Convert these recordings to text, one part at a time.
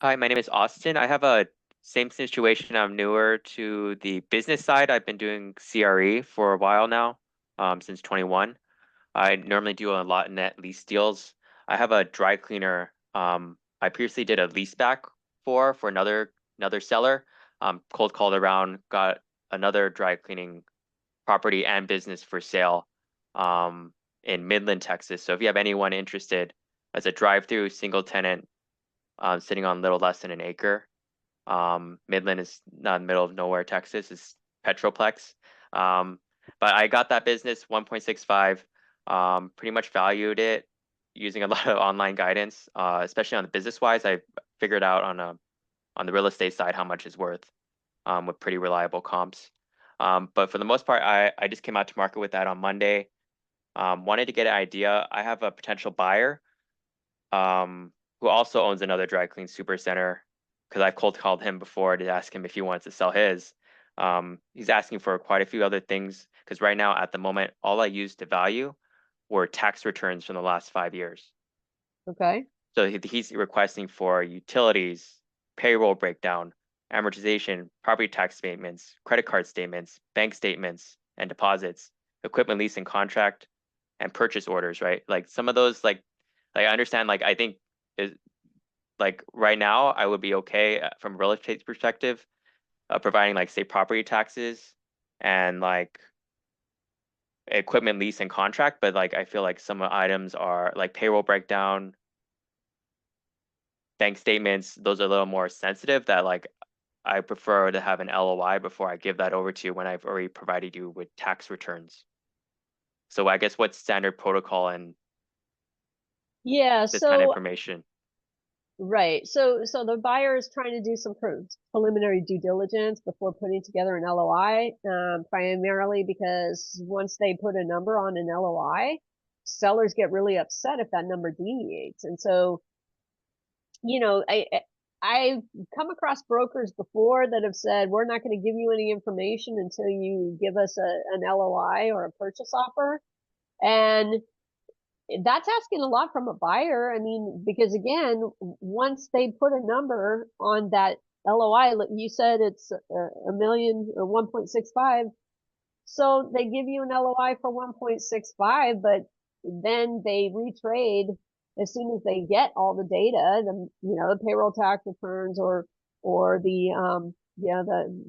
Hi, my name is Austin. I have a same situation. I'm newer to the business side. I've been doing CRE for a while now, since 21. I normally do a lot in net lease deals. I have a dry cleaner. I previously did a lease back for another seller. Cold called around, got another dry cleaning property and business for sale, in Midland, Texas. So if you have anyone interested, as a drive-through single tenant, sitting on a little less than an acre. Midland is not in the middle of nowhere, Texas. It's Petroplex. Um, but I got that business 1.65. Pretty much valued it using a lot of online guidance, especially on the business wise. I figured out on the real estate side how much it's worth, with pretty reliable comps. But for the most part, I just came out to market with that on Monday. Wanted to get an idea. I have a potential buyer, who also owns another dry clean super center, because I've cold called him before to ask him if he wants to sell his. He's asking for quite a few other things because right now, at the moment, all I used to value were tax returns from the last 5 years. Okay. So he's requesting for utilities, payroll breakdown, amortization, property tax statements, credit card statements, bank statements, and deposits, equipment lease and contract, and purchase orders, right? Like some of those, like I understand, like I think is like right now I would be okay, from a real estate perspective, providing like say property taxes and like equipment lease and contract, but like I feel like some items are like payroll breakdown, bank statements, those are a little more sensitive that like I prefer to have an LOI before I give that over to you when I've already provided you with tax returns. So I guess what's standard protocol and Yeah, this kind of so information? right. So the buyer is trying to do some preliminary due diligence before putting together an LOI, primarily because once they put a number on an LOI, sellers get really upset if that number deviates. And so, you know, I've come across brokers before that have said, we're not going to give you any information until you give us an LOI or a purchase offer. And that's asking a lot from a buyer. I mean, because again, once they put a number on that LOI, you said it's a million or 1.65. So they give you an LOI for 1.65, but then they retrade as soon as they get all the data, the payroll tax returns or the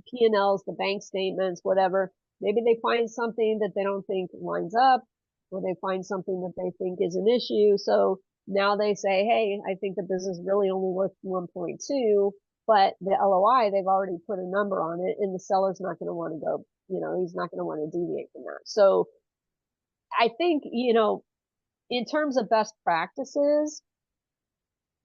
P&Ls, the bank statements, whatever. Maybe they find something that they don't think lines up, or they find something that they think is an issue. So now they say, hey, I think that this is really only worth 1.2, but the LOI, they've already put a number on it, and the seller's not going to want to go, he's not going to want to deviate from that. So I think, in terms of best practices,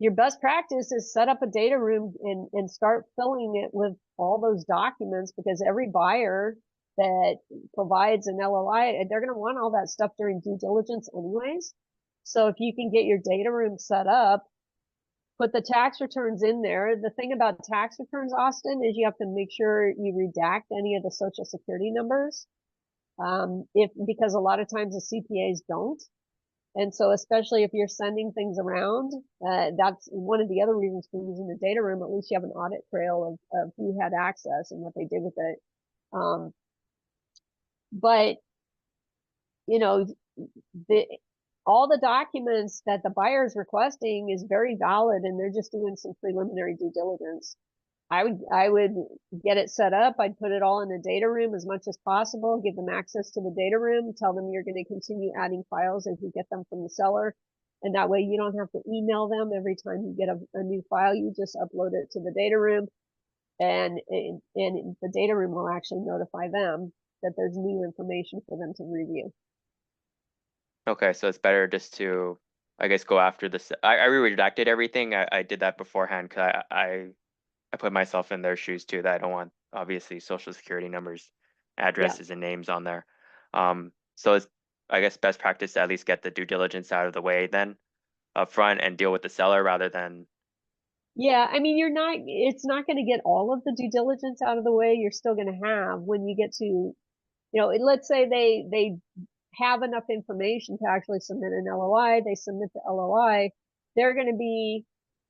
your best practice is set up a data room and start filling it with all those documents, because every buyer that provides an LOI, they're going to want all that stuff during due diligence anyways. So if you can get your data room set up, put the tax returns in there. The thing about tax returns, Austin, is you have to make sure you redact any of the social security numbers. If because a lot of times the CPAs don't. And so, especially if you're sending things around, that's one of the other reasons for using the data room. At least you have an audit trail of who had access and what they did with it. Um, but you know, the all the documents that the buyer is requesting is very valid, and they're just doing some preliminary due diligence. I would get it set up. I'd put it all in the data room as much as possible, give them access to the data room, tell them you're going to continue adding files as you get them from the seller. And that way you don't have to email them every time you get a new file. You just upload it to the data room, and the data room will actually notify them that there's new information for them to review. Okay, so it's better just to, I guess, go after this. I redacted everything. I did that beforehand because I put myself in their shoes too, that I don't want obviously social security numbers, Yeah. addresses and names on there. So it's, I guess, best practice to at least get the due diligence out of the way then up front and deal with the seller rather than, Yeah, I mean, it's not going to get all of the due diligence out of the way. You're still going to have, when you get to, let's say they have enough information to actually submit an LOI, they submit the LOI, they're going to be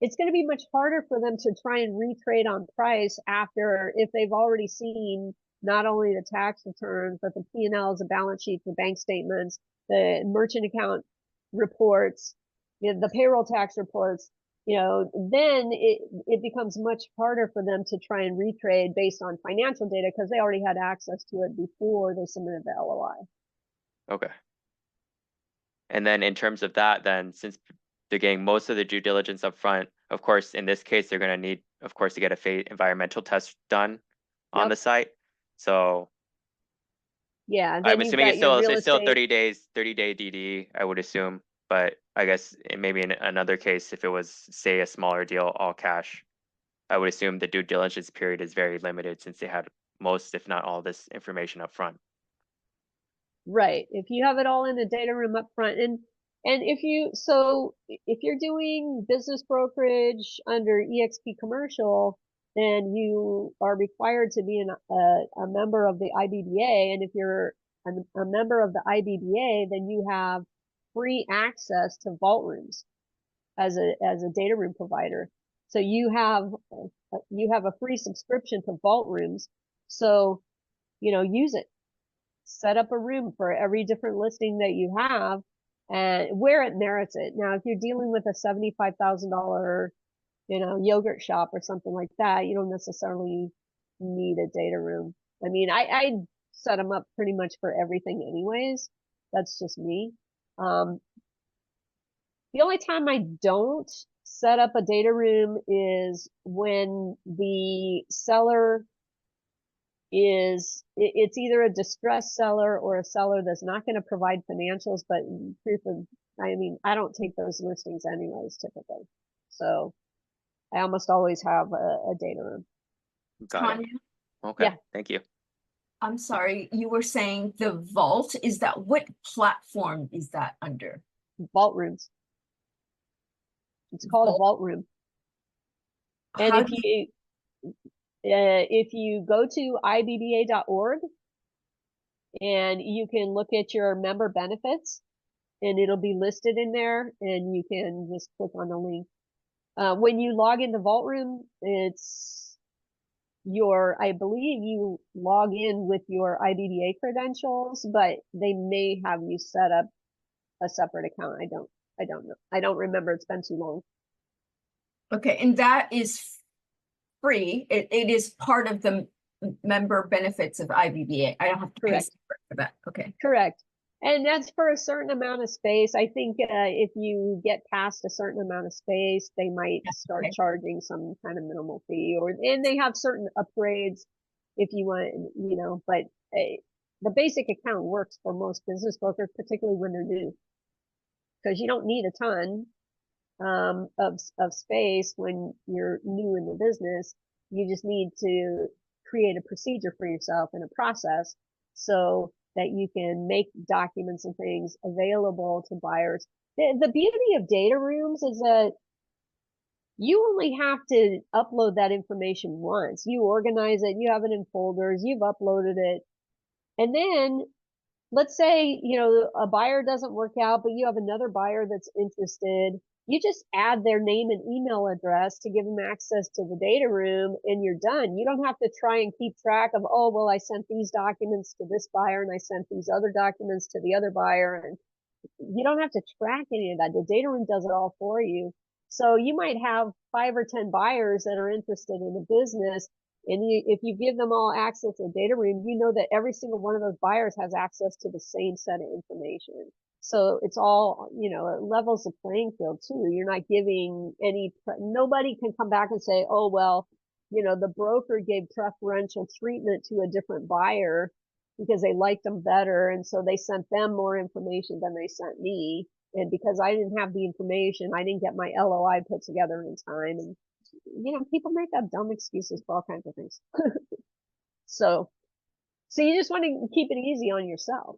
it's going to be much harder for them to try and retrade on price after, if they've already seen not only the tax returns, but the P&Ls, the balance sheets, the bank statements, the merchant account reports, the payroll tax reports, then it becomes much harder for them to try and retrade based on financial data because they already had access to it before they submitted the LOI. Okay. And then in terms of that, then since they're getting most of the due diligence up front, of course, in this case, they're going to need, of course, to get a environmental test done on Yep. the site. So Yeah. I'm Then you've assuming got your real it's still estate. 30 days, 30-day DD, I would assume. But I guess maybe in another case, if it was, say, a smaller deal, all cash, I would assume the due diligence period is very limited since they had most, if not all, this information up front. Right. If you have it all in the data room up front, and if you're doing business brokerage under EXP commercial, then you are required to be a member of the IBBA. And if you're a member of the IBBA, then you have free access to vault rooms as a data room provider. So you have a free subscription to vault rooms. So, use it. Set up a room for every different listing that you have and where it merits it. Now, if you're dealing with a $75,000, yogurt shop or something like that, you don't necessarily need a data room. I mean, I set them up pretty much for everything anyways. That's just me. The only time I don't set up a data room is when the seller it's either a distressed seller or a seller that's not going to provide financials, but I mean, I don't take those listings anyways, typically. So I almost always have a data room. Got it. Tanya, Okay, Yeah, thank you. I'm sorry, you were saying the vault, is that what platform is that under? vault rooms. It's called a Vault. vault room. And How do you, if you go to ibba.org and you can look at your member benefits, and it'll be listed in there, and you can just click on the link. When you log into Vault Room, I believe you log in with your IBBA credentials, but they may have you set up a separate account. I don't know. I don't remember. It's been too long. okay, and that is free. It is part of the member benefits of IBBA. I don't have to pay Correct. for that. Okay. Correct. And that's for a certain amount of space. I think if you get past a certain amount of space, they might start Okay. charging some kind of minimal fee, and they have certain upgrades if you want, but the basic account works for most business brokers, particularly when they're new, because you don't need a ton of space when you're new in the business. You just need to create a procedure for yourself and a process so that you can make documents and things available to buyers. The beauty of data rooms is that you only have to upload that information once. You organize it, you have it in folders, you've uploaded it, and then let's say, a buyer doesn't work out, but you have another buyer that's interested. You just add their name and email address to give them access to the data room, and you're done. You don't have to try and keep track of, oh, well, I sent these documents to this buyer and I sent these other documents to the other buyer. And you don't have to track any of that. The data room does it all for you. So you might have 5 or 10 buyers that are interested in the business. And if you give them all access to the data room, you know that every single one of those buyers has access to the same set of information. So it's all, it levels the playing field too. You're not giving nobody can come back and say, oh, well, the broker gave preferential treatment to a different buyer because they liked them better. And so they sent them more information than they sent me. And because I didn't have the information, I didn't get my LOI put together in time. And, people make up dumb excuses for all kinds of things. So you just want to keep it easy on yourself.